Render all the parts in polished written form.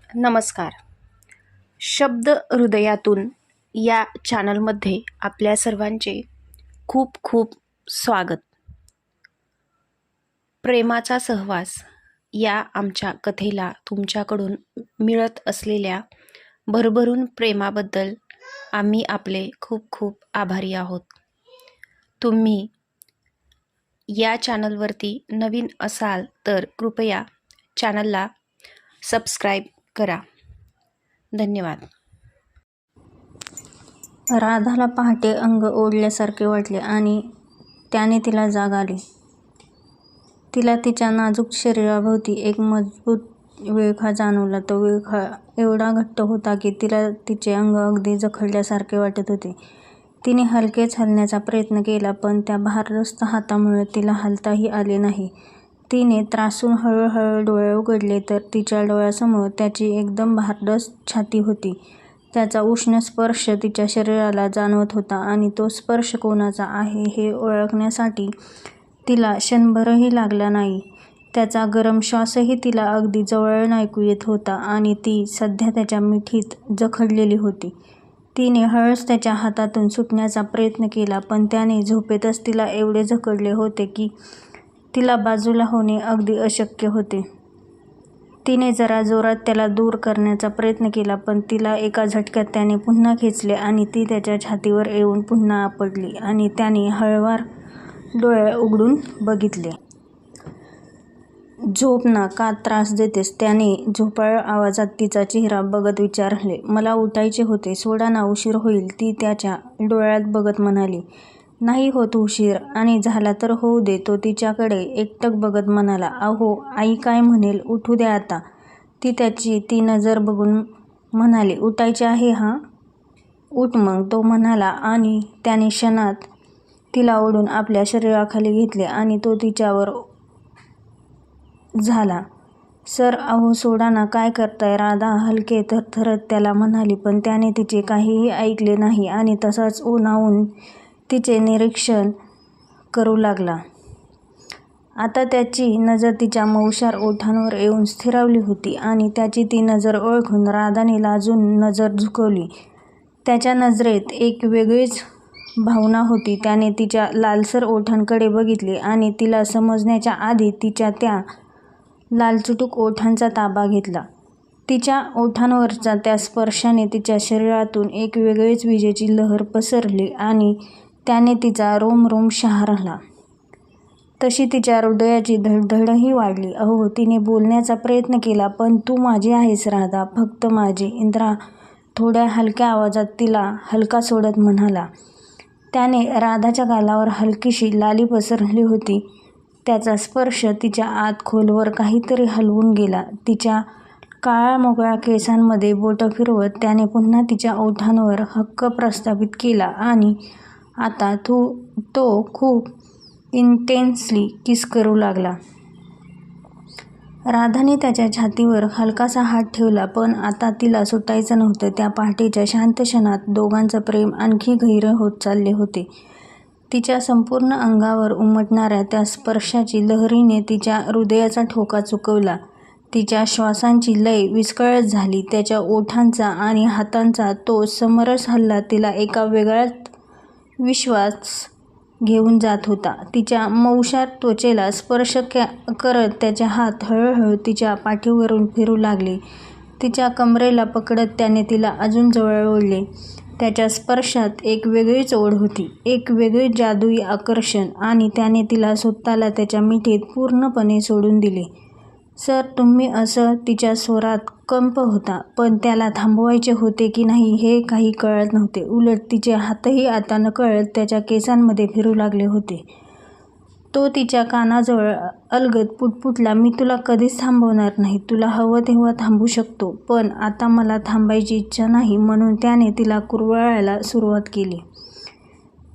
नमस्कार. शब्द हृदयातून या चॅनलमध्ये आपल्या सर्वांचे खूप खूप स्वागत. प्रेमाचा सहवास या आमच्या कथेला तुमच्याकडून मिळत असलेल्या भरभरून प्रेमाबद्दल आम्ही आपले खूप खूप आभारी आहोत. तुम्ही या चॅनलवरती नवीन असाल तर कृपया चॅनलला सबस्क्राईब करा. धन्यवाद. राधाला पहाटे अंग ओढल्यासारखे वाटले आणि त्याने तिला जाग आली. तिला तिच्या नाजूक शरीराभोवती एक मजबूत विळखा जाणवला. तो विळखा एवढा घट्ट होता की तिला तिचे अंग अगदी जखडल्यासारखे वाटत होते. तिने हलकेच हलण्याचा प्रयत्न केला, पण त्या भारदस्त हातामुळे तिला हलताही आले नाही. तिने त्रासून हळूहळू डोळे उघडले तर तिच्या डोळ्यासमोर त्याची एकदम भारदस्त छाती होती. त्याचा उष्ण स्पर्श तिच्या शरीराला जाणवत होता आणि तो स्पर्श कोणाचा आहे हे ओळखण्यासाठी तिला क्षणभरही लागला नाही. त्याचा गरम श्वासही तिला अगदी जवळून ऐकू येत होता आणि ती सध्या त्याच्या मिठीत जखडलेली होती. तिने हळूच त्याच्या हातातून सुटण्याचा प्रयत्न केला, पण त्याने झोपेतच तिला एवढे जखडले होते की तिला बाजूला होणे अगदी अशक्य होते. तिने जरा जोरात त्याला दूर करण्याचा प्रयत्न केला, पण तिला एका झटक्यात त्याने पुन्हा खेचले आणि ती त्याच्या छातीवर येऊन पुन्हा आपटली आणि त्याने हळूवार डोळे उघडून बघितले. झोप ना, का त्रास देतेस? त्याने झोपाळू आवाजात तिचा चेहरा बघत विचारले. मला उठायचे होते, सोडा ना, उशीर होईल, ती त्याच्या डोळ्यात बघत म्हणाली. नाही होत उशीर, आणि झाला तर होऊ दे, तो तिच्याकडे एकटक बघत म्हणाला. अहो, आई काय म्हणेल, उठू द्या आता. ती त्याची ती नजर बघून म्हणाली. उठायचे आहे हा? उठ मग, तो म्हणाला आणि त्याने क्षणात तिला ओढून आपल्या शरीराखाली घेतले आणि तो तिच्यावर झाला. सर, अहो सोडा ना, काय करताय? राधा हलके थरथरत त्याला म्हणाली, पण त्याने तिचे काहीही ऐकले नाही आणि तसाच उन्हावून तिचे निरीक्षण करू लागला. आता त्याची नजर तिच्या मऊशार ओठांवर येऊन स्थिरावली होती आणि त्याची ती नजर ओळखून राधाने लाजून नजर झुकवली. त्याच्या नजरेत एक वेगळीच भावना होती. त्याने तिच्या लालसर ओठांकडे बघितले आणि तिला समजण्याच्या आधी तिच्या त्या लालचुटूक ओठांचा ताबा घेतला. तिच्या ओठांवरच्या त्या स्पर्शाने तिच्या शरीरातून एक वेगळीच विजेची लहर पसरली आणि त्याने तिचा रोमरोम शहारला. तशी तिच्या हृदयाची धडधडही वाढली. अहो, तिने बोलण्याचा प्रयत्न केला, पण तू माझी आहेस राधा, फक्त माझी. इंद्रा थोड्या हलक्या आवाजात तिला हलका सोडत म्हणाला. त्याने राधाच्या गालावर हलकीशी लाली पसरली होती. त्याचा स्पर्श तिच्या आत खोलवर काहीतरी हलवून गेला. तिच्या काळ्या मोकळ्या केसांमध्ये बोटं फिरवत त्याने पुन्हा तिच्या ओठांवर हक्क प्रस्थापित केला आणि आता तो खूप इंटेन्सली किस करू लागला. राधाने त्याच्या छातीवर हलकासा हात ठेवला, पण आता तिला सुटायचं नव्हतं. त्या पहाटेच्या शांत क्षणात दोघांचं प्रेम आणखी गहिरं होत चालले होते. तिच्या संपूर्ण अंगावर उमटणाऱ्या त्या स्पर्शाची लहरीने तिच्या हृदयाचा ठोका चुकवला. तिच्या श्वासांची लय विस्कळीत झाली. त्याच्या ओठांचा आणि हातांचा तो समरस हल्ला तिला एका वेगळ्याच विश्वास घेऊन जात होता. तिच्या मऊशार त्वचेला स्पर्श करत त्याचे हात हळूहळू तिच्या पाठीवरून फिरू लागले. तिच्या कमरेला पकडत त्याने तिला अजून जवळ ओढले. त्याच्या स्पर्शात एक वेगळीच ओढ होती, एक वेगळीच जादुई आकर्षण, आणि त्याने तिला स्वतःला त्याच्या मिठीत पूर्णपणे सोडून दिले. सर, तुम्ही, असं तिच्या स्वरात कंप होता, पण त्याला थांबवायचे होते की नाही हे काही कळत नव्हते. उलट तिचे हातही आता नकळत त्याच्या केसांमध्ये फिरू लागले होते. तो तिच्या कानाजवळ अलगद पुटपुटला. मी तुला कधीच थांबवणार नाही, तुला हवं तेव्हा थांबू शकतो, पण आता मला थांबायची इच्छा नाही. म्हणून त्याने तिला कुरवाळायला सुरुवात केली.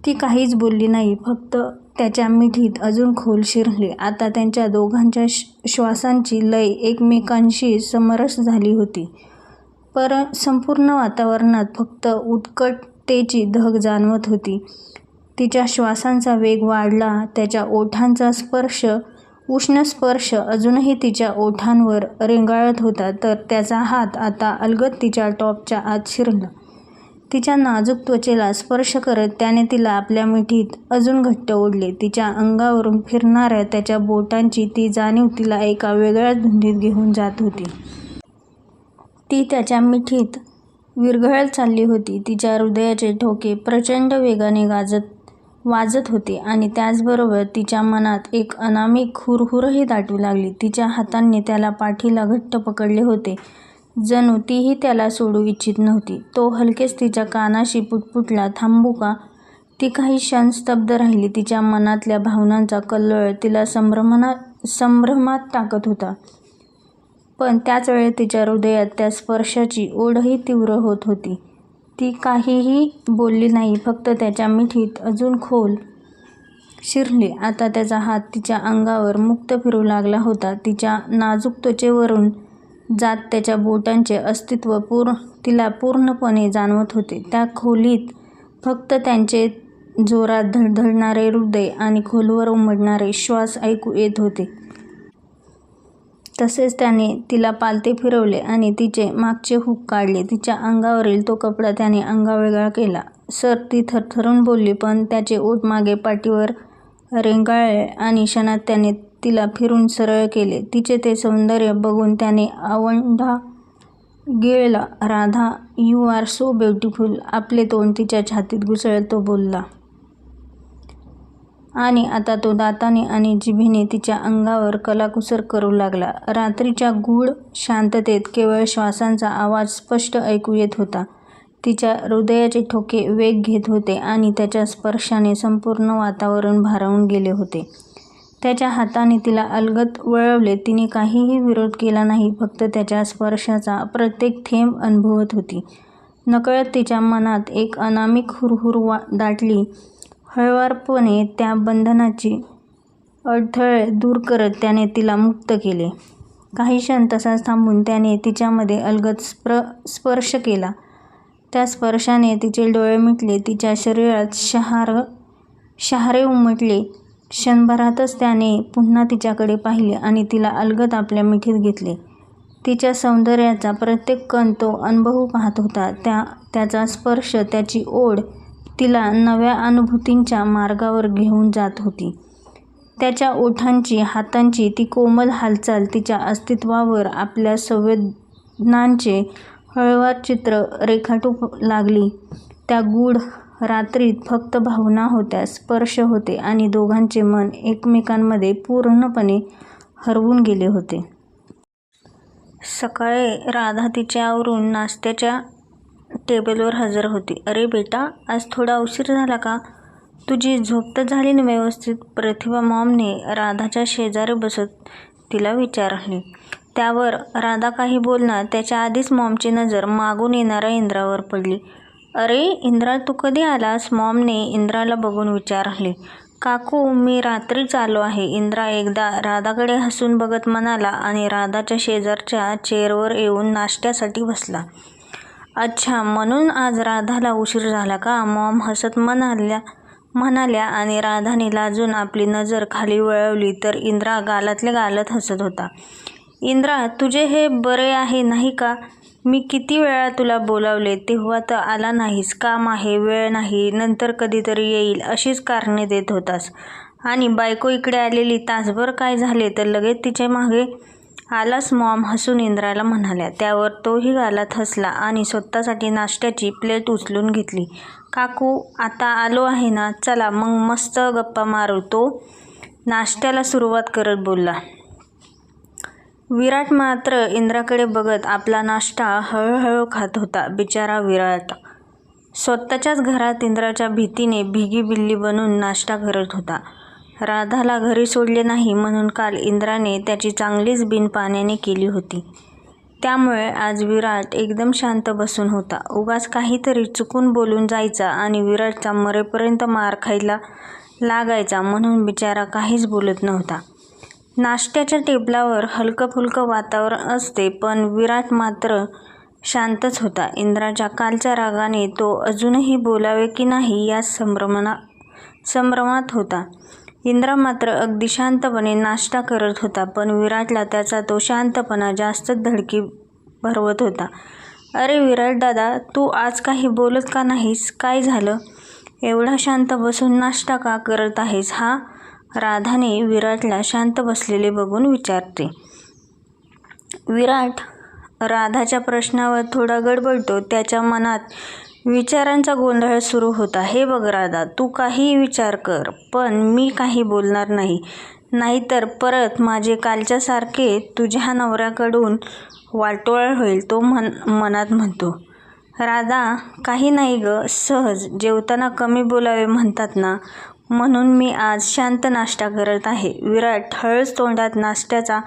ती काहीच बोलली नाही, फक्त त्याच्या मिठीत अजून खोल शिरली. आता त्यांच्या दोघांच्या श्वासांची लय एकमेकांशी समरस झाली होती, संपूर्ण वातावरणात फक्त उत्कटतेची धग जाणवत होती. तिच्या श्वासांचा वेग वाढला, त्याच्या ओठांचा स्पर्श उष्ण स्पर्श अजूनही तिच्या ओठांवर रेंगाळत होता, तर त्याचा हात आता अलगद तिच्या टॉपच्या आत शिरला. तिच्या नाजूक त्वचेला स्पर्श करत त्याने तिला आपल्या मिठीत अजून घट्ट ओढले. तिच्या अंगावरून फिरणाऱ्या त्याच्या बोटांची ती जाणीव तिला एका वेगळ्याच धुंदीत घेऊन जात होती. ती त्याच्या मिठीत विरघळत चालली होती. तिच्या हृदयाचे ठोके प्रचंड वेगाने वाजत होते आणि त्याचबरोबर तिच्या मनात एक अनामिक हुरहुरही दाटू लागली. तिच्या हातांनी त्याला पाठीला घट्ट पकडले होते, जणू तीही त्याला सोडू इच्छित नव्हती. तो हलकेच तिच्या कानाशी पुटपुटला, थांबू का? ती काही क्षण स्तब्ध राहिली. तिच्या मनातल्या भावनांचा कल्लोळ तिला संभ्रमात टाकत होता, पण त्याच वेळेत तिच्या हृदयात त्या स्पर्शाची ओढही तीव्र होत होती. ती काहीही बोलली नाही, फक्त त्याच्या मिठीत अजून खोल शिरली. आता त्याचा हात तिच्या अंगावर मुक्त फिरू लागला होता. तिच्या नाजूक त्वचेवरून जात त्याच्या बोटांचे अस्तित्व तिला पूर्णपणे जाणवत होते. त्या खोलीत फक्त त्यांचे जोरात धडधडणारे हृदय आणि खोलवर उमटणारे श्वास ऐकू येत होते. तसेच त्याने तिला पालथे फिरवले आणि तिचे मागचे हुक काढले. तिच्या अंगावरील तो कपडा त्याने अंगावेगळा केला. सर, ती थरथरून बोलली, पण त्याचे ओठ मागे पाठीवर रेंगाळले आणि क्षणात त्याने तिला फिरून सरळ केले. तिचे ते सौंदर्य बघून त्याने आवंढा गिळला. Radha, you are so beautiful. आपले तोंड तिच्या छातीत घुसळत तो बोलला. आणि आता तो दाताने आणि जिभेने तिच्या अंगावर कलाकुसर करू लागला. रात्रीच्या गूढ शांततेत केवळ श्वासांचा आवाज स्पष्ट ऐकू येत होता. तिच्या हृदयाचे ठोके वेग घेत होते आणि त्याच्या स्पर्शाने संपूर्ण वातावरण भारावून गेले होते. त्याच्या हाताने तिला अलगद वळवले. तिने काहीही विरोध केला नाही, फक्त त्याच्या स्पर्शाचा प्रत्येक थेंब अनुभवत होती. नकळत तिच्या मनात एक अनामिक हुरहुर दाटली. हळुवारपणे त्या बंधनाची अडथळे दूर करत त्याने तिला मुक्त केले. काही क्षण तसाच थांबून त्याने तिच्यामध्ये अलगद स्पर्श केला. त्या स्पर्शाने तिचे डोळे मिटले, तिच्या शरीरात शहारे उमटले. क्षणभरातच त्याने पुन्हा तिच्याकडे पाहिले आणि तिला अलगद आपल्या मिठीत घेतले. तिच्या सौंदर्याचा प्रत्येक कण तो अनुभवू पाहत होता. त्याचा स्पर्श, त्याची ओढ तिला नव्या अनुभूतींच्या मार्गावर घेऊन जात होती. त्याच्या ओठांची, हातांची ती कोमल हालचाल तिच्या अस्तित्वावर आपल्या संवेदनांचे हळुवार चित्र रेखाटू लागली. त्या गूढ रात्रीत फक्त भावना होत्या, स्पर्श होते आणि दोघांचे मन एकमेकांमध्ये पूर्णपणे हरवून गेले होते. सकाळी राधा तिचे आवरून नाश्त्याच्या टेबलवर हजर होती. अरे बेटा, आज थोडा उशीर झाला का? तुझी झोप तर झाली ना व्यवस्थित? प्रतिभा मॉमने राधाच्या शेजारी बसत तिला विचारले. त्यावर राधा काही बोलणार त्याच्या आधीच मॉमची नजर मागून येणाऱ्या इंद्रावर पडली. अरे इंद्रा, तू कधी आलास? मॉमने इंद्राला बघून विचारले. काकू, मी रात्रीच आलो आहे. इंद्रा एकदा राधाकडे हसून बघत म्हणाला आणि राधाच्या शेजारच्या चेअरवर येऊन नाश्त्यासाठी बसला. अच्छा, म्हणून आज राधाला उशीर झाला का? मॉम हसत म्हणाल्या आणि राधाने लाजून आपली नजर खाली वळवली तर इंद्रा गालातल्या गालात हसत होता. इंद्रा, तुझे हे बरे आहे नाही का? मी किती वेळा तुला बोलावले, तेव्हा तर आला नाहीस. काम आहे, वेळ नाही, नंतर कधीतरी येईल अशीच कारणे देत होतास. आणि बायको इकडे आलेली तासभर काय झाले तर लगेच तिच्या मागे आलास? मॉम हसून इंद्राला म्हणाल्या. त्यावर तोही गालात हसला आणि स्वतःसाठी नाश्त्याची प्लेट उचलून घेतली. काकू, आता आलो आहे ना, चला मग मस्त गप्पा मारू, तो नाश्त्याला सुरुवात करत बोलला. विराट मात्र इंद्राकडे बघत आपला नाश्ता हळूहळू खात होता. बिचारा विराट स्वतःच्याच घरात इंद्राच्या भीतीने भिगी बिल्ली बनून नाश्ता करत होता. राधाला घरी सोडले नाही म्हणून काल इंद्राने त्याची चांगलीच बिन पाण्याने केली होती. त्यामुळे आज विराट एकदम शांत बसून होता. उगाच काहीतरी चुकून बोलून जायचा आणि विराटचा मरेपर्यंत मार खायला लागायचा म्हणून बिचारा काहीच बोलत नव्हता. नाश्त्याच्या टेबलावर हलकं फुलकं वातावरण असते, पण विराट मात्र शांतच होता. इंद्राच्या कालच्या रागाने तो अजूनही बोलावे की नाही या संभ्रमात होता. इंद्रा मात्र अगदी शांतपणे नाश्ता करत होता, पण विराटला त्याचा तो शांतपणा जास्तच धडकी भरवत होता. अरे विराट दादा, तू आज काही बोलत का नाहीस? काय झालं? एवढा शांत बसून नाश्ता का करत आहेस हा? राधाने विराटला शांत बसलेले बघून विचारते. विराट राधाच्या प्रश्नावर थोडा गडबडतो. त्याच्या मनात विचारांचा गोंधळ सुरू होता. हे बघ राधा, तू काहीही विचार कर, पण मी काही बोलणार नाही. नाहीतर परत माझे कालच्यासारखे तुझ्या नवऱ्याकडून वाटोळ होईल, तो मनात म्हणतो. राधा, काही नाही ग, सहज. जेवताना कमी बोलावे म्हणतात ना, म्हणून मी आज शांत नाश्ता करत आहे. विराट हळूच तोंडात नाश्त्याचा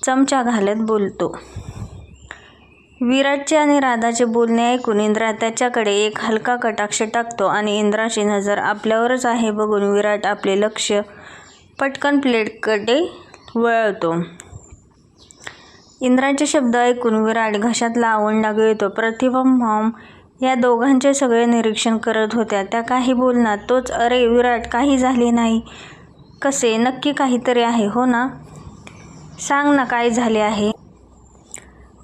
चमचा घालत बोलतो. विराटचे आणि राधाचे बोलणे ऐकून इंद्रा त्याच्याकडे एक हलका कटाक्ष टाकतो आणि इंद्राची नजर आपल्यावरच आहे बघून विराट आपले लक्ष पटकन प्लेटकडे वळवतो. इंद्राचे शब्द ऐकून विराट घशात लावंडा गिळतो. प्रतिभा मॉम या दोघांचे सगळे निरीक्षण करत होत्या. त्या काही बोलणार. तोच, अरे विराट, काही झाले नाही. कसे? नक्की काहीतरी आहे हो ना? सांग ना, काय झाले आहे?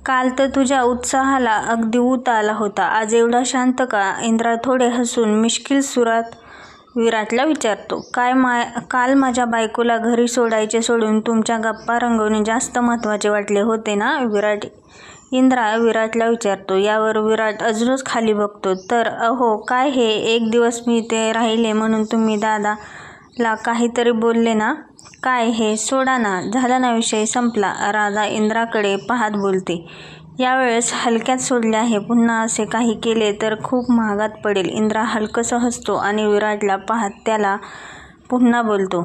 काल तर तुझ्या उत्साहाला अगदी ऊत आला होता, आज एवढा शांत का? इंद्रा थोडे हसून मिश्किल सुरात विराटला विचारतो. काल माझ्या बायकोला घरी सोडायचे सोडून तुमच्या गप्पा रंगवणे जास्त महत्त्वाचे वाटले होते ना? इंद्रा विराटला विचारतो. यावर विराट अजूनच खाली बघतो. तर अहो काय हे, एक दिवस मी ते राहिले म्हणून तुम्ही दादाला काहीतरी बोलले ना? काय हे? सोडा ना, झाला ना, विषय संपला. राधा इंद्राकडे पाहत बोलते. यावेळेस हलक्यात सोडले आहे. पुन्हा असे काही केले तर खूप महागात पडेल. इंद्रा हलकंसं हसतो आणि विराटला पाहत त्याला पुन्हा बोलतो.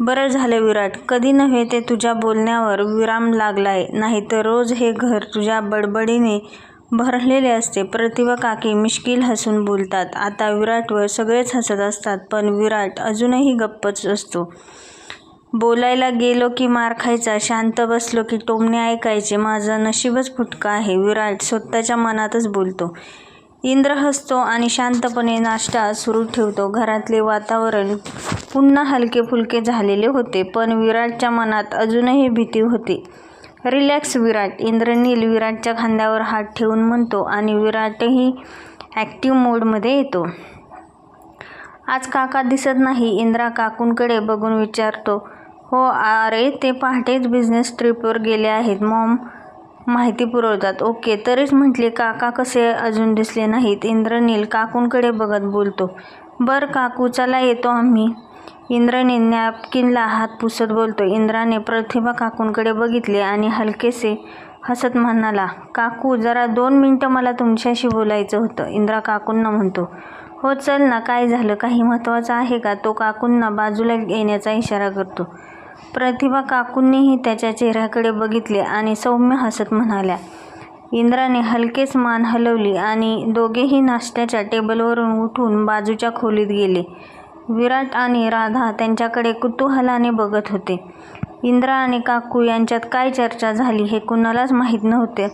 बरं झालं विराट, कधी नव्हे ते तुझ्या बोलण्यावर विराम लागलाय, नाहीतर रोज हे घर तुझ्या बडबडीने भरलेले असते. प्रतिभा काकी मिश्किल हसून बोलतात. आता विराटवर सगळेच हसत असतात, पण विराट अजूनही गप्पच असतो. बोलायला गेलो की मार खायचा, शांत बसलो की टोमणे ऐकायचे. माझं नशीबच फुटकं आहे, विराट स्वतःच्या मनातच बोलतो. इंद्र हसतो आणि शांतपणे नाश्ता सुरू ठेवतो. घरातले वातावरण पुन्हा हलके फुलके झालेले होते, पण विराटच्या मनात अजूनही भीती होती. रिलॅक्स विराट, इंद्रनील विराटच्या खांद्यावर हात ठेवून म्हणतो आणि विराटही ॲक्टिव्ह मोडमध्ये येतो. आज काका दिसत नाही? इंद्रा काकूंकडे बघून विचारतो. हो, अरे ते पहाटेच बिझनेस ट्रिपवर गेले आहेत, मॉम माहिती पुरवतात. ओके, तरीच म्हटले काका कसे अजून दिसले नाहीत? इंद्रनील काकूंकडे बघत बोलतो. बरं काकू, चला येतो आम्ही. इंद्रनील नॅपकिनला हात पुसत बोलतो. इंद्राने प्रतिभा काकूंकडे बघितले आणि हलकेसे हसत म्हणाला, काकू जरा 2 मिनिटं मला तुमच्याशी बोलायचं होतं. इंद्रा काकूंना म्हणतो. हो चल ना, काय झालं? काही महत्त्वाचं आहे का? तो काकूंना बाजूला येण्याचा इशारा करतो. प्रतिभा काकूंनीही त्याच्या चेहऱ्याकडे बघितले आणि सौम्य हसत म्हणाल्या. इंद्राने हलकेच मान हलवली आणि दोघेही नाश्त्याच्या टेबलवरून उठून बाजूच्या खोलीत गेले. विराट आणि राधा त्यांच्याकडे कुतूहलाने बघत होते. इंद्रा आणि काकू यांच्यात काय चर्चा झाली हे कुणालाच माहीत नव्हते.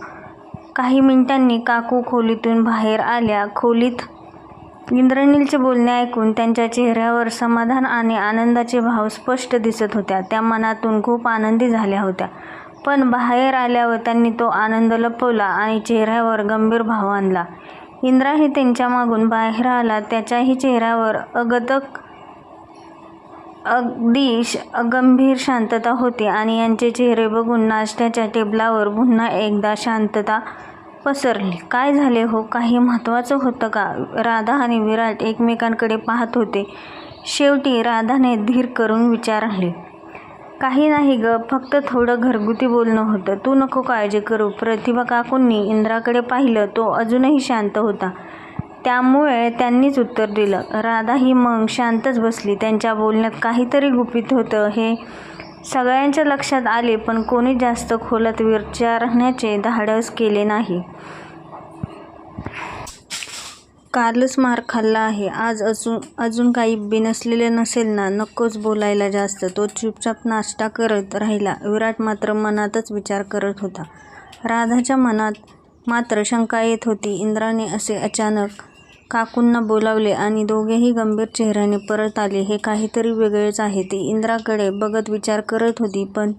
काही मिनिटांनी काकू खोलीतून बाहेर आल्या. खोलीत इंद्रनीलचे बोलणे ऐकून त्यांच्या चेहऱ्यावर समाधान आणि आनंदाचे भाव स्पष्ट दिसत होत्या. त्या मनातून खूप आनंदी झाल्या होत्या, पण बाहेर आल्यावर त्यांनी तो आनंद लपवला आणि चेहऱ्यावर गंभीर भाव आणला. इंद्राही त्यांच्या मागून बाहेर आला. त्याच्याही चेहऱ्यावर अगदी गंभीर शांतता होती आणि यांचे चेहरे बघून नाश्त्याच्या टेबलावर पुन्हा एकदा शांतता पसरली. काय झाले हो? काही महत्त्वाचं होतं का? राधा आणि विराट एकमेकांकडे पाहत होते. शेवटी राधाने धीर करून विचारले. काही नाही ग, फक्त थोडं घरगुती बोलणं होतं. तू नको काळजी करू. प्रतिभा काकूंनी इंद्राकडे पाहिलं. तो अजूनही शांत होता, त्यामुळे त्यांनीच उत्तर दिलं. राधा ही मग शांतच बसली. त्यांच्या बोलण्यात काहीतरी गुपित होतं हे सगळ्यांच्या लक्षात आले, पण कोणी जास्त खोलात विचारण्याचे धाडस केले नाही. कालच मार खाल्ला आहे, आज अजून काही बिनसलेले नसेल ना? नकोच बोलायला जास्त. तो चुपचाप नाश्ता करत राहिला. विराट मात्र मनातच विचार करत होता. राधाच्या मनात मात्र शंका येत होती. इंद्राने असे अचानक काकूंना बोलावले आणि दोघेही गंभीर चेहऱ्याने परत आले. हे काहीतरी वेगळेच आहे. ती इंद्राकडे बघत विचार करत होती, पण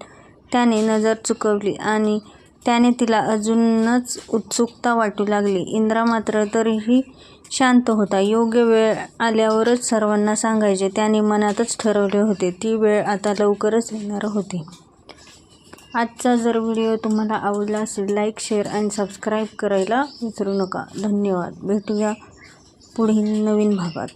त्याने नजर चुकवली आणि त्याने तिला अजूनच उत्सुकता वाटू लागली. इंद्रा मात्र तरीही शांत होता. योग्य वेळ आल्यावरच सर्वांना सांगायचे त्याने मनातच ठरवले होते. ती वेळ आता लवकरच येणार होती. आजचा जर व्हिडिओ तुम्हाला आवडला असेल लाईक, शेअर आणि सबस्क्राईब करायला विसरू नका. धन्यवाद. भेटूया पुढील नवीन भागात.